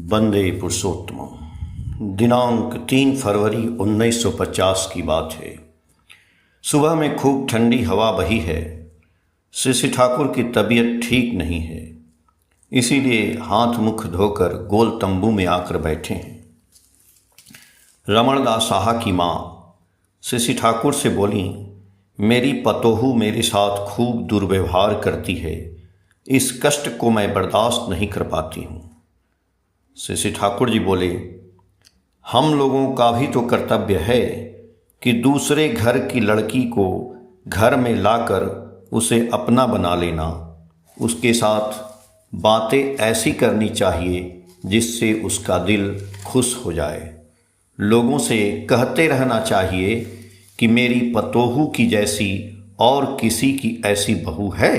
वंदे पुरुषोत्तम। दिनांक 3 फरवरी 1950 की बात है। सुबह में खूब ठंडी हवा बही है। श्री ठाकुर की तबीयत ठीक नहीं है, इसीलिए हाथ मुख धोकर गोल तंबू में आकर बैठे हैं। रमणदास साहा की माँ श्री ठाकुर से बोली, मेरी पतोहू मेरे साथ खूब दुर्व्यवहार करती है, इस कष्ट को मैं बर्दाश्त नहीं कर पाती हूँ। श्री ठाकुर जी बोले, हम लोगों का भी तो कर्तव्य है कि दूसरे घर की लड़की को घर में लाकर उसे अपना बना लेना, उसके साथ बातें ऐसी करनी चाहिए जिससे उसका दिल खुश हो जाए। लोगों से कहते रहना चाहिए कि मेरी पतोहू की जैसी और किसी की ऐसी बहू है।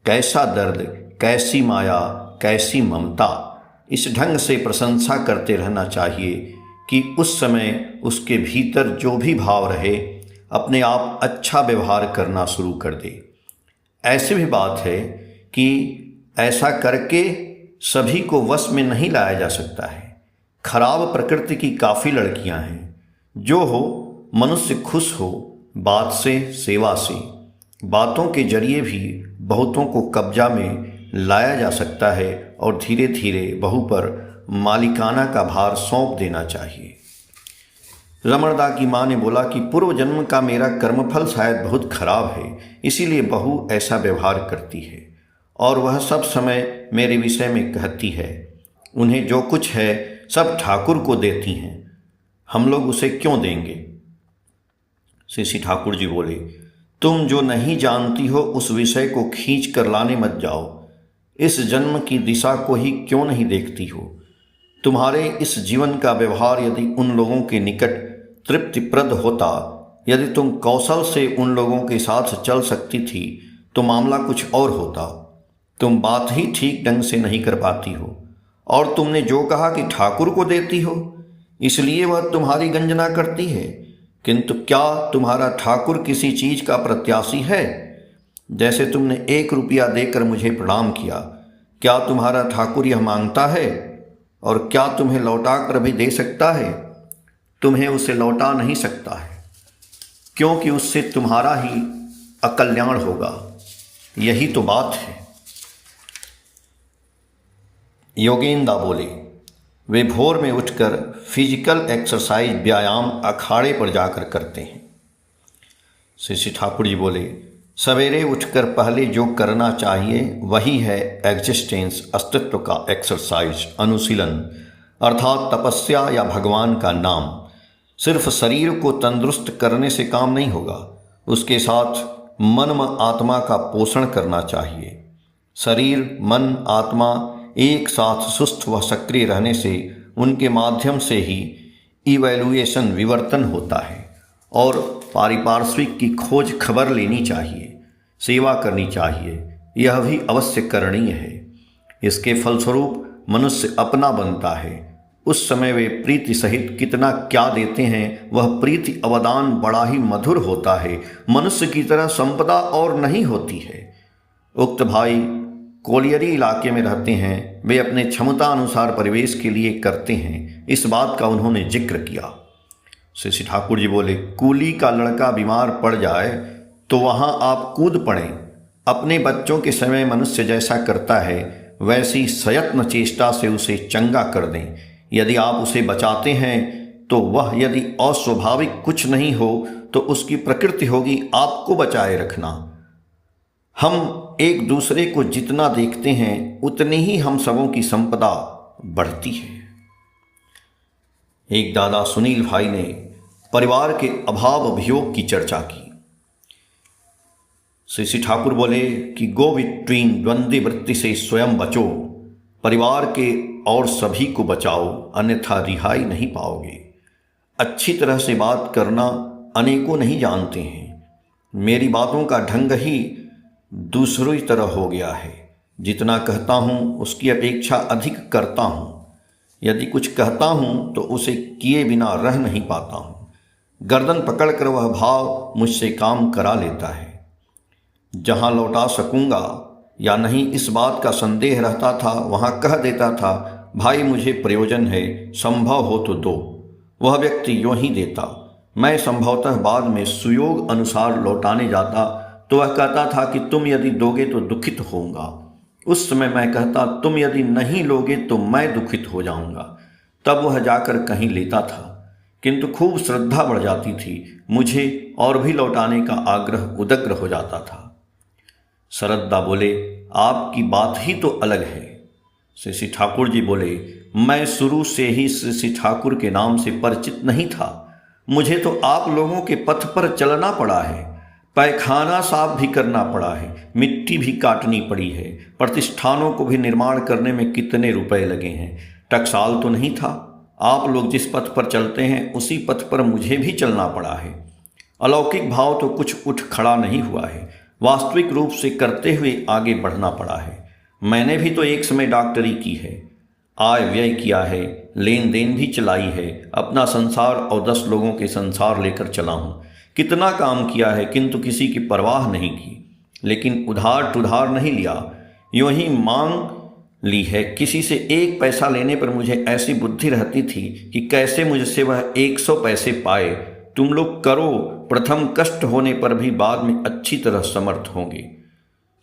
कैसा दर्द, कैसी माया, कैसी ममता। इस ढंग से प्रशंसा करते रहना चाहिए कि उस समय उसके भीतर जो भी भाव रहे, अपने आप अच्छा व्यवहार करना शुरू कर दे। ऐसी भी बात है कि ऐसा करके सभी को वश में नहीं लाया जा सकता है। खराब प्रकृति की काफ़ी लड़कियां हैं। जो हो, मनुष्य खुश हो बात से, सेवा से। बातों के जरिए भी बहुतों को कब्जा में लाया जा सकता है और धीरे धीरे बहू पर मालिकाना का भार सौंप देना चाहिए। रमणदा की माँ ने बोला कि पूर्व जन्म का मेरा कर्मफल शायद बहुत खराब है, इसीलिए बहू ऐसा व्यवहार करती है और वह सब समय मेरे विषय में कहती है। उन्हें जो कुछ है सब ठाकुर को देती हैं, हम लोग उसे क्यों देंगे। श्री ठाकुर जी बोले, तुम जो नहीं जानती हो उस विषय को खींच कर लाने मत जाओ। इस जन्म की दिशा को ही क्यों नहीं देखती हो। तुम्हारे इस जीवन का व्यवहार यदि उन लोगों के निकट तृप्तिप्रद होता, यदि तुम कौशल से उन लोगों के साथ चल सकती थी तो मामला कुछ और होता। तुम बात ही ठीक ढंग से नहीं कर पाती हो और तुमने जो कहा कि ठाकुर को देती हो, इसलिए वह तुम्हारी गंजना करती है। किंतु क्या तुम्हारा ठाकुर किसी चीज का प्रत्याशी है। जैसे तुमने 1 रुपया देकर मुझे प्रणाम किया, क्या तुम्हारा ठाकुर यह मांगता है और क्या तुम्हें लौटा कर भी दे सकता है। तुम्हें उसे लौटा नहीं सकता है, क्योंकि उससे तुम्हारा ही अकल्याण होगा। यही तो बात है। योगेंद्र बोले, वे भोर में उठकर फिजिकल एक्सरसाइज व्यायाम अखाड़े पर जाकर करते हैं। श्री ठाकुर जी बोले, सवेरे उठकर पहले जो करना चाहिए वही है एग्जिस्टेंस, अस्तित्व का एक्सरसाइज, अनुशीलन, अर्थात तपस्या या भगवान का नाम। सिर्फ शरीर को तंदुरुस्त करने से काम नहीं होगा, उसके साथ मन व आत्मा का पोषण करना चाहिए। शरीर, मन, आत्मा एक साथ सुस्त व सक्रिय रहने से उनके माध्यम से ही इवैल्यूएशन, विवर्तन होता है और पारिपार्श्विक की खोज खबर लेनी चाहिए, सेवा करनी चाहिए। यह भी अवश्य करणीय है। इसके फलस्वरूप मनुष्य अपना बनता है। उस समय वे प्रीति सहित कितना क्या देते हैं, वह प्रीति अवदान बड़ा ही मधुर होता है। मनुष्य की तरह संपदा और नहीं होती है। उक्त भाई कोलियरी इलाके में रहते हैं। वे अपने क्षमता अनुसार परिवेश के लिए करते हैं। इस बात का उन्होंने जिक्र किया। श्री ठाकुर जी बोले, कूली का लड़का बीमार पड़ जाए तो वहाँ आप कूद पड़ें। अपने बच्चों के समय मनुष्य जैसा करता है वैसी सयत्न चेष्टा से उसे चंगा कर दें। यदि आप उसे बचाते हैं तो वह यदि अस्वाभाविक कुछ नहीं हो तो उसकी प्रकृति होगी आपको बचाए रखना। हम एक दूसरे को जितना देखते हैं उतनी ही हम सबों की संपदा बढ़ती है। एक दादा सुनील भाई ने परिवार के अभाव अभियोग की चर्चा की। श्री ठाकुर बोले कि गो बिटवीन द्वंद्व वृत्ति से स्वयं बचो, परिवार के और सभी को बचाओ, अन्यथा रिहाई नहीं पाओगे। अच्छी तरह से बात करना अनेकों नहीं जानते हैं। मेरी बातों का ढंग ही दूसरी तरह हो गया है। जितना कहता हूँ उसकी अपेक्षा अधिक करता हूँ। यदि कुछ कहता हूँ तो उसे किए बिना रह नहीं पाता हूँ। गर्दन पकड़कर वह भाव मुझसे काम करा लेता है। जहाँ लौटा सकूँगा या नहीं इस बात का संदेह रहता था, वहाँ कह देता था, भाई मुझे प्रयोजन है, संभव हो तो दो। वह व्यक्ति यूँ ही देता। मैं संभवतः बाद में सुयोग अनुसार लौटाने जाता तो वह कहता था कि तुम यदि दोगे तो दुखित होऊंगा। उस समय मैं कहता, तुम यदि नहीं लोगे तो मैं दुखित हो जाऊंगा। तब वह जाकर कहीं लेता था, किंतु खूब श्रद्धा बढ़ जाती थी। मुझे और भी लौटाने का आग्रह उदग्र हो जाता था। सरद्दा बोले, आपकी बात ही तो अलग है। श्री श्री ठाकुर जी बोले, मैं शुरू से ही श्री श्री ठाकुर के नाम से परिचित नहीं था। मुझे तो आप लोगों के पथ पर चलना पड़ा है, पैखाना साफ भी करना पड़ा है, मिट्टी भी काटनी पड़ी है, प्रतिष्ठानों को भी निर्माण करने में कितने रुपए लगे हैं। टकसाल तो नहीं था। आप लोग जिस पथ पर चलते हैं उसी पथ पर मुझे भी चलना पड़ा है। अलौकिक भाव तो कुछ उठ खड़ा नहीं हुआ है, वास्तविक रूप से करते हुए आगे बढ़ना पड़ा है। मैंने भी तो एक समय डॉक्टरी की है, आय व्यय किया है, लेन देन भी चलाई है, अपना संसार और 10 लोगों के संसार लेकर चला हूँ। कितना काम किया है, किंतु किसी की परवाह नहीं की। लेकिन उधार टुधार नहीं लिया, यूँ ही मांग ली है। किसी से 1 पैसा लेने पर मुझे ऐसी बुद्धि रहती थी कि कैसे मुझसे वह 100 पैसे पाए। तुम लोग करो, प्रथम कष्ट होने पर भी बाद में अच्छी तरह समर्थ होंगे।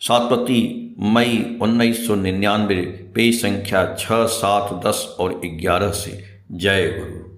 सातवती, मई 1999, पेज संख्या 6, 7, 10 और 11 से। जय गुरु।